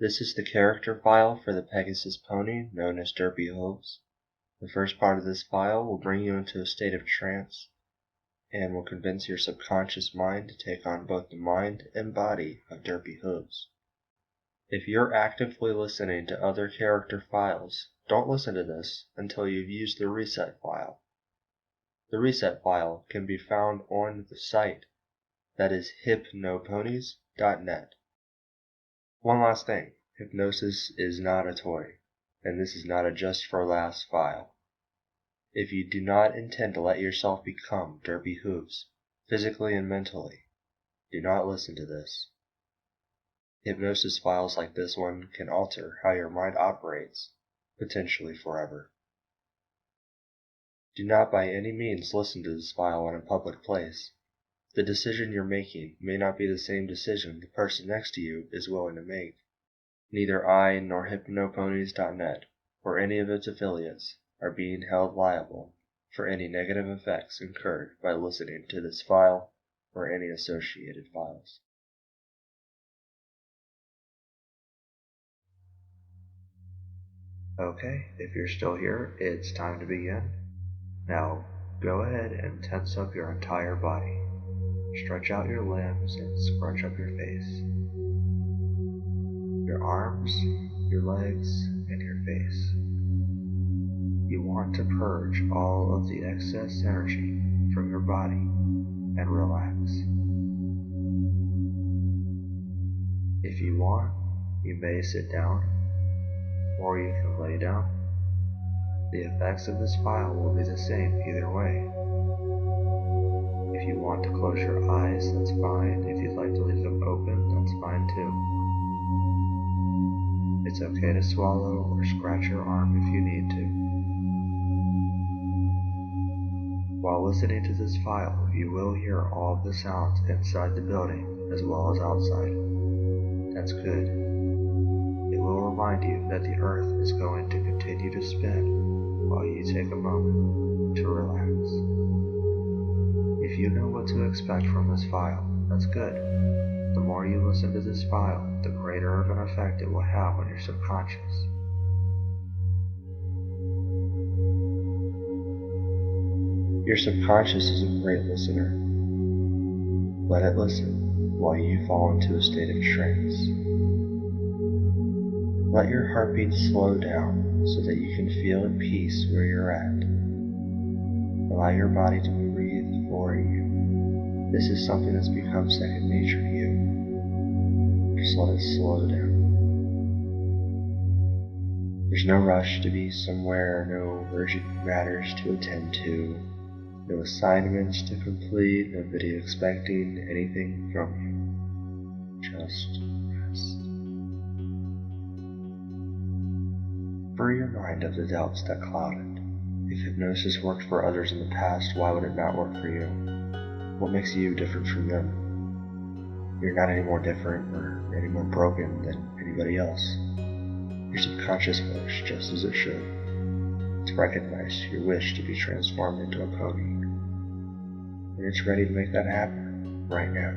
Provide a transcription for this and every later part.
This is the character file for the Pegasus pony known as Derpy Hooves. The first part of this file will bring you into a state of trance and will convince your subconscious mind to take on both the mind and body of Derpy Hooves. If you're actively listening to other character files, don't listen to this until you've used the reset file. The reset file can be found on the site, that is Hypnoponies.net. One last thing, Hypnosis is not a toy, and this is not a just for laughs file. If you do not intend to let yourself become Derpy Hooves, physically and mentally, do not listen to this. Hypnosis files like this one can alter how your mind operates, potentially forever. Do not by any means listen to this file in a public place. The decision you're making may not be the same decision the person next to you is willing to make. Neither I nor Hypnoponies.net or any of its affiliates are being held liable for any negative effects incurred by listening to this file or any associated files. Okay, if you're still here, it's time to begin. Now, go ahead and tense up your entire body. Stretch out your limbs and scrunch up your face. Your arms, your legs, and your face. You want to purge all of the excess energy from your body and relax. If you want, you may sit down, or you can lay down. The effects of this file will be the same either way. If you want to close your eyes, that's fine. If you'd like to leave them open, that's fine too. It's okay to swallow or scratch your arm if you need to. While listening to this file, you will hear all of the sounds inside the building as well as outside. That's good. It will remind you that the earth is going to continue to spin while you take a moment to relax. If you know what to expect from this file, that's good. The more you listen to this file, the greater of an effect it will have on your subconscious. Your subconscious is a great listener. Let it listen while you fall into a state of trance. Let your heartbeat slow down so that you can feel at peace where you're at. Allow your body to breathe for you. This is something that's become second nature to you. Just let it slow down. There's no rush to be somewhere, no urgent matters to attend to, no assignments to complete, nobody expecting anything from you. Just rest. Free your mind of the doubts that cloud it. If hypnosis worked for others in the past, why would it not work for you? What makes you different from them? You're not any more different or any more broken than anybody else. Your subconscious works just as it should. It's recognized your wish to be transformed into a pony, and it's ready to make that happen right now.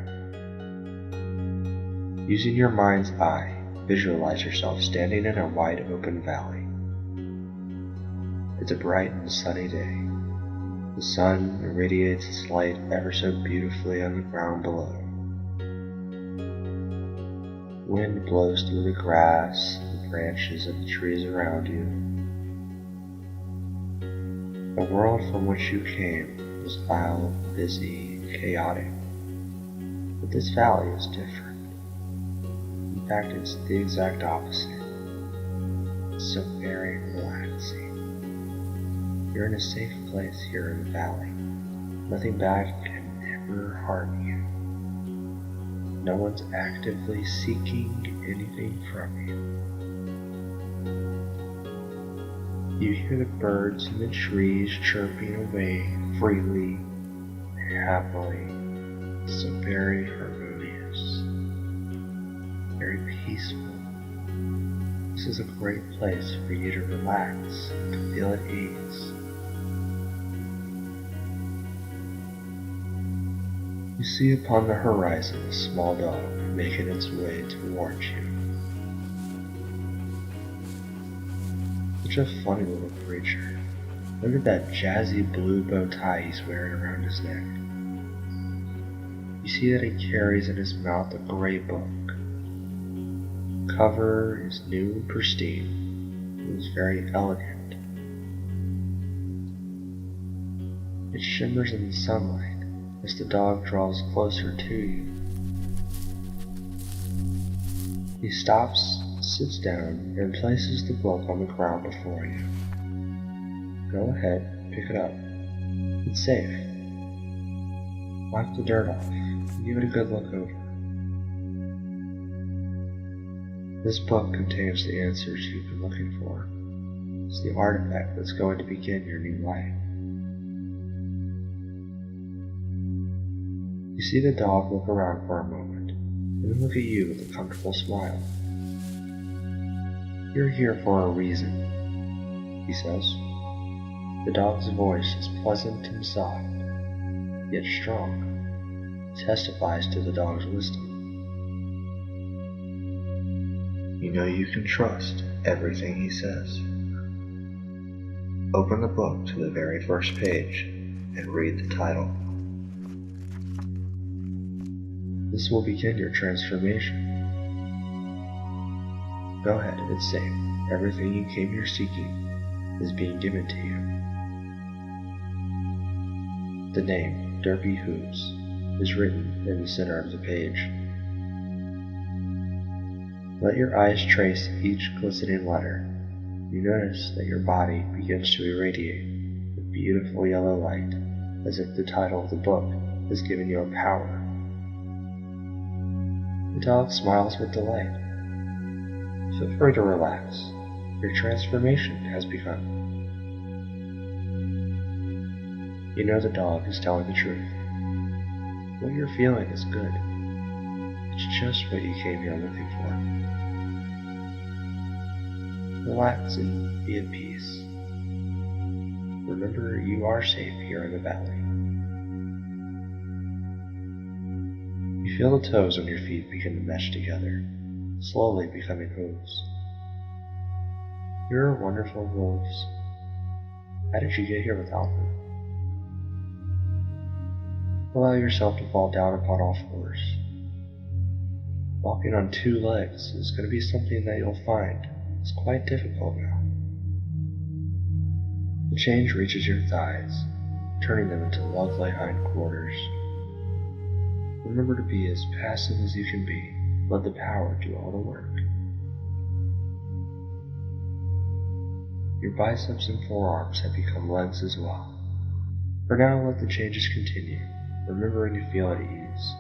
Using your mind's eye, visualize yourself standing in a wide open valley. It's a bright and sunny day. The sun irradiates its light ever so beautifully on the ground below. Wind blows through the grass and the branches of the trees around you. The world from which you came was loud, busy, and chaotic. But this valley is different. In fact, it's the exact opposite. It's so very relaxing. You're in a safe place here in the valley. Nothing bad can ever harm you. No one's actively seeking anything from you. You hear the birds in the trees chirping away freely and happily. So very harmonious, very peaceful. This is a great place for you to relax and to feel at ease. You see upon the horizon a small dog making its way towards you. Such a funny little creature. Look at that jazzy blue bow tie he's wearing around his neck. You see that he carries in his mouth a gray book. The cover is new and pristine. It is very elegant. It shimmers in the sunlight as the dog draws closer to you. He stops, sits down, and places the book on the ground before you. Go ahead, pick it up. It's safe. Wipe the dirt off and give it a good look over. This book contains the answers you've been looking for. It's the artifact that's going to begin your new life. You see the dog look around for a moment, and then look at you with a comfortable smile. You're here for a reason, he says. The dog's voice is pleasant and soft, yet strong. It testifies to the dog's wisdom. You know you can trust everything he says. Open the book to the very first page and read the title. This will begin your transformation. Go ahead, it's safe. Everything you came here seeking is being given to you. The name, Derpy Hooves, is written in the center of the page. Let your eyes trace each glistening letter. You notice that your body begins to irradiate with beautiful yellow light, as if the title of the book has given you a power. The dog smiles with delight. Feel free to relax. Your transformation has begun. You know the dog is telling the truth. What you're feeling is good. It's just what you came here looking for. Relax and be at peace. Remember, you are safe here in the valley. You feel the toes on your feet begin to mesh together, slowly becoming hooves. You're wonderful hooves. How did you get here without them? Allow yourself to fall down upon all fours. Walking on two legs is going to be something that you'll find is quite difficult now. The change reaches your thighs, turning them into lovely hindquarters. Remember to be as passive as you can be. Let the power do all the work. Your biceps and forearms have become legs as well. For now, let the changes continue, remembering to feel at ease.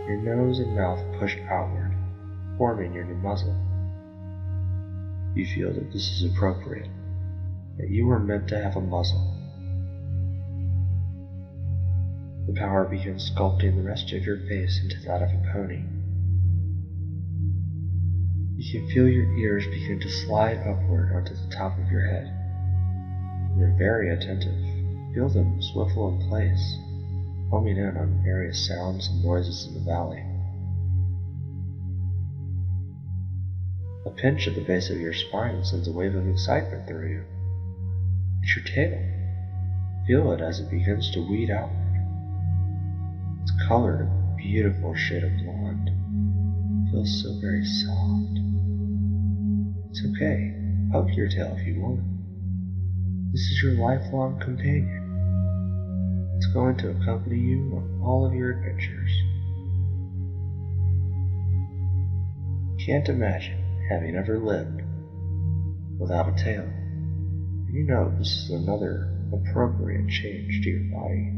Your nose and mouth pushed outward, forming your new muzzle. You feel that this is appropriate, that you were meant to have a muzzle. The power begins sculpting the rest of your face into that of a pony. You can feel your ears begin to slide upward onto the top of your head. You're very attentive. Feel them swivel in place, homing in on various sounds and noises in the valley. A pinch at the base of your spine sends a wave of excitement through you. It's your tail. Feel it as it begins to weed outward. It's colored a beautiful shade of blonde. It feels so very soft. It's okay. Hug your tail if you want. This is your lifelong companion. It's going to accompany you on all of your adventures. Can't imagine having ever lived without a tail. And you know this is another appropriate change to your body.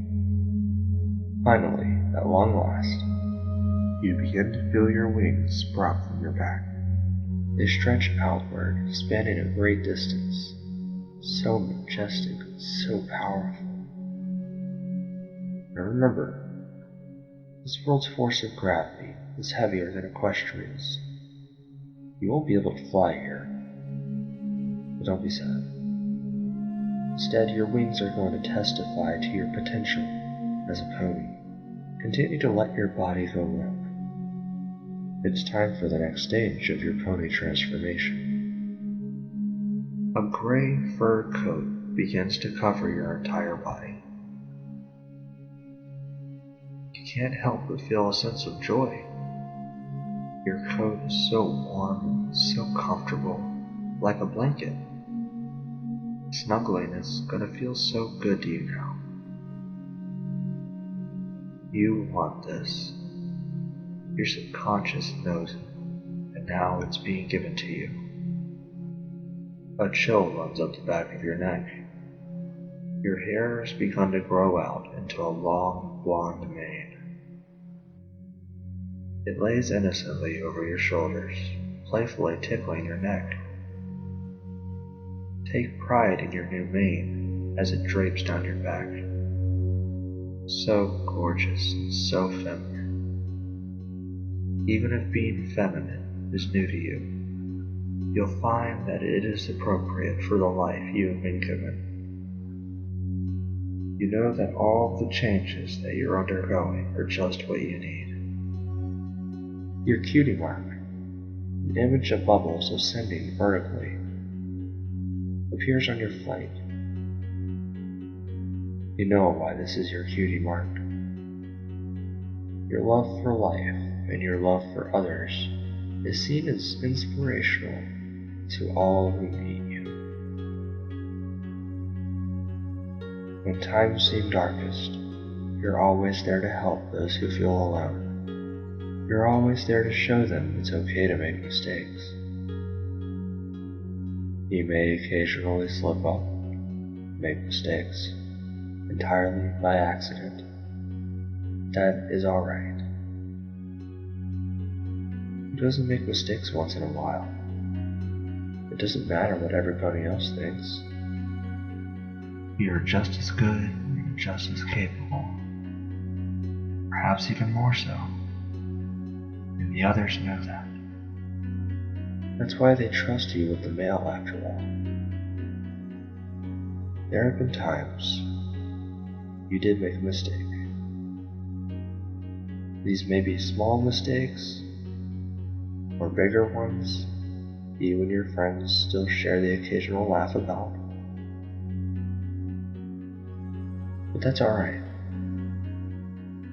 Finally, at long last, you begin to feel your wings sprout from your back. They stretch outward, spanning a great distance. So majestic, so powerful. Now remember, this world's force of gravity is heavier than equestrians. You won't be able to fly here, but don't be sad. Instead, your wings are going to testify to your potential as a pony. Continue to let your body go limp. It's time for the next stage of your pony transformation. A gray fur coat begins to cover your entire body. You can't help but feel a sense of joy. Your coat is so warm and so comfortable, like a blanket. Snuggling is gonna feel so good to you now. You want this. Your subconscious knows it, and now it's being given to you. A chill runs up the back of your neck. Your hair has begun to grow out into a long, blonde mane. It lays innocently over your shoulders, playfully tickling your neck. Take pride in your new mane as it drapes down your back. So gorgeous and so feminine. Even if being feminine is new to you, you'll find that it is appropriate for the life you have been given. You know that all the changes that you're undergoing are just what you need. Your cutie mark, an image of bubbles ascending vertically, appears on your flank. You know why this is your cutie mark. Your love for life and your love for others is seen as inspirational to all who meet you. When times seem darkest, you're always there to help those who feel alone. You're always there to show them it's okay to make mistakes. You may occasionally slip up, make mistakes, entirely by accident. That is alright. Who doesn't make mistakes once in a while? It doesn't matter what everybody else thinks. You're just as good and just as capable. Perhaps even more so. And the others know that. That's why they trust you with the mail after all. There have been times you did make a mistake. These may be small mistakes, or bigger ones you and your friends still share the occasional laugh about. But that's alright.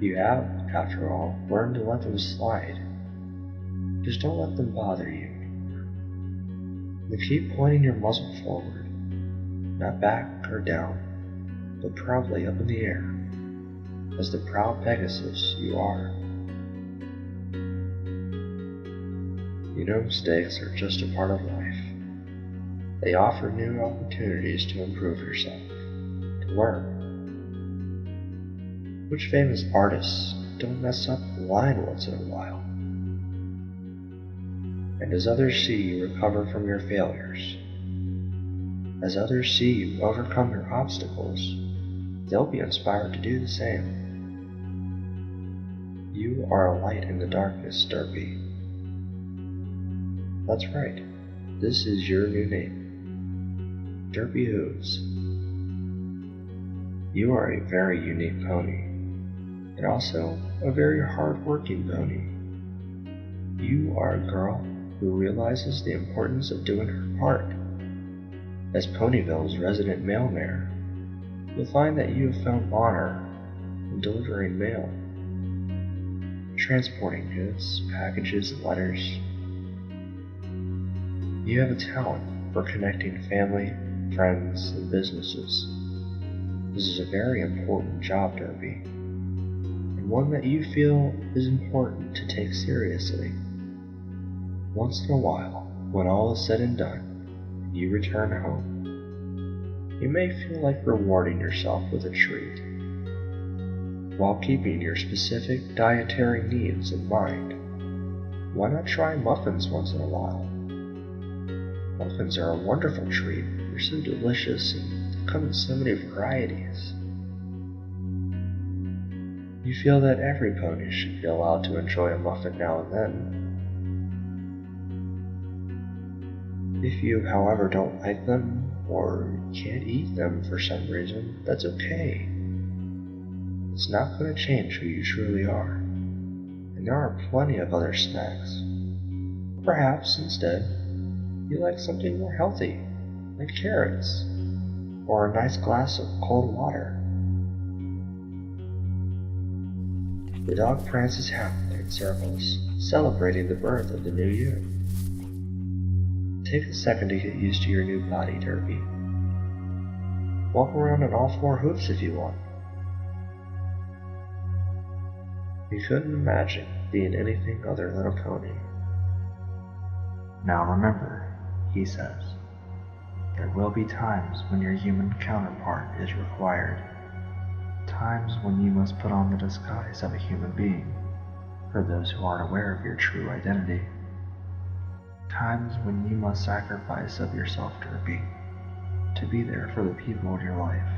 You have, after all, learned to let them slide. Just don't let them bother you. And keep pointing your muzzle forward, not back or down, but proudly up in the air, as the proud pegasus you are. You know mistakes are just a part of life. They offer new opportunities to improve yourself, to learn. Which famous artists don't mess up a line once in a while? And as others see you recover from your failures, as others see you overcome your obstacles, they'll be inspired to do the same. You are a light in the darkness, Derpy. That's right, this is your new name, Derpy Hooves. You are a very unique pony, and also a very hard-working pony. You are a girl who realizes the importance of doing her part. As Ponyville's resident mail mare, you'll find that you have found honor in delivering mail, transporting goods, packages, and letters. You have a talent for connecting family, friends, and businesses. This is a very important job, Derpy, and one that you feel is important to take seriously. Once in a while, when all is said and done, and you return home, you may feel like rewarding yourself with a treat, while keeping your specific dietary needs in mind. Why not try muffins once in a while? Muffins are a wonderful treat. They're so delicious and they come in so many varieties. You feel that every pony should be allowed to enjoy a muffin now and then. If you, however, don't like them or can't eat them for some reason, that's okay. It's not going to change who you truly are. And there are plenty of other snacks. Perhaps, instead, you like something more healthy, like carrots, or a nice glass of cold water. The dog prances happily in circles, celebrating the birth of the new you. Take a second to get used to your new body, Derpy. Walk around on all 4 hoofs if you want. You couldn't imagine being anything other than a pony. Now remember, he says, there will be times when your human counterpart is required. Times when you must put on the disguise of a human being for those who aren't aware of your true identity. Times when you must sacrifice of yourself, Derpy, to be there for the people in your life.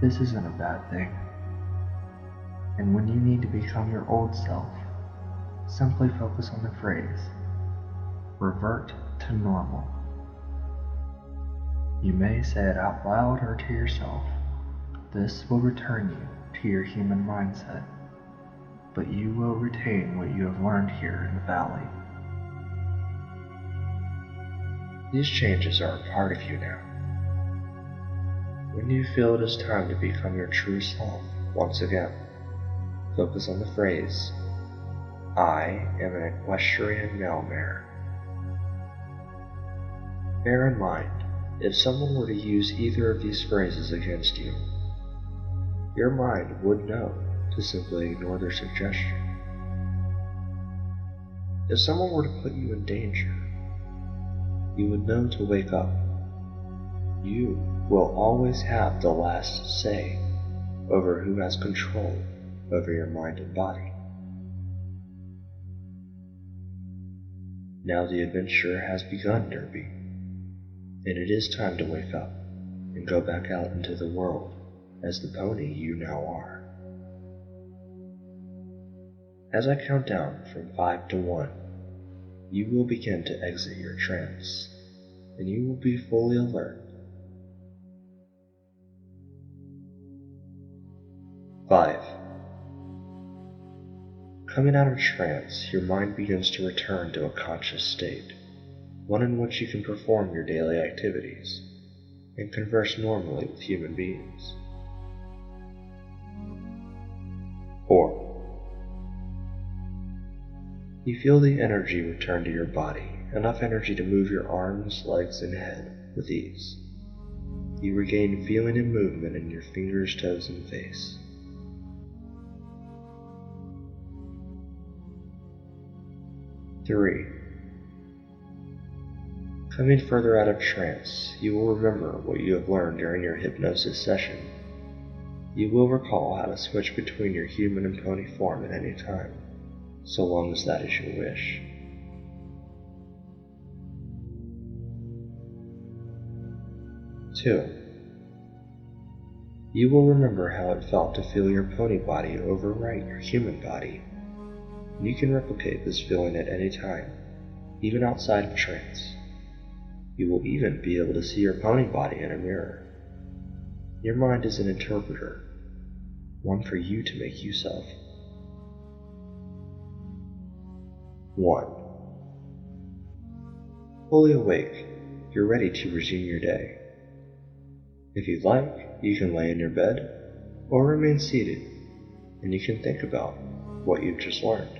This isn't a bad thing. And when you need to become your old self, simply focus on the phrase, revert to normal. You may say it out loud or to yourself. This will return you to your human mindset, but you will retain what you have learned here in the valley. These changes are a part of you now. When you feel it is time to become your true self once again, focus on the phrase, I am an equestrian mail mare. Bear in mind, if someone were to use either of these phrases against you, your mind would know to simply ignore their suggestion. If someone were to put you in danger, you would know to wake up. You will always have the last say over who has control over your mind and body. Now the adventure has begun, Derpy, and it is time to wake up and go back out into the world as the pony you now are. As I count down from 5 to 1, you will begin to exit your trance, and you will be fully alert. 5. Coming out of trance, your mind begins to return to a conscious state, one in which you can perform your daily activities and converse normally with human beings. 4. You feel the energy return to your body, enough energy to move your arms, legs, and head with ease. You regain feeling and movement in your fingers, toes, and face. 3. Coming further out of trance, you will remember what you have learned during your hypnosis session. You will recall how to switch between your human and pony form at any time, so long as that is your wish. 2. You will remember how it felt to feel your pony body overwrite your human body. You can replicate this feeling at any time, even outside of trance. You will even be able to see your pony body in a mirror. Your mind is an interpreter, one for you to make use of. 1. Fully awake, you're ready to resume your day. If you'd like, you can lay in your bed or remain seated, and you can think about what you've just learned.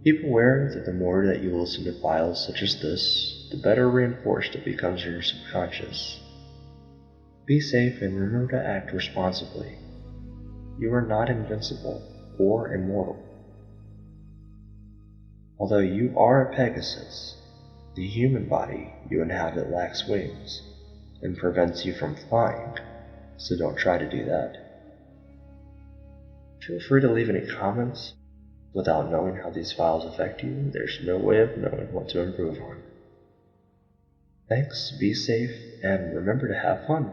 Keep aware that the more that you listen to files such as this, the better reinforced it becomes in your subconscious. Be safe and remember to act responsibly. You are not invincible or immortal. Although you are a pegasus, the human body you inhabit lacks wings and prevents you from flying, so don't try to do that. Feel free to leave any comments. Without knowing how these files affect you, there's no way of knowing what to improve on. Thanks, be safe, and remember to have fun.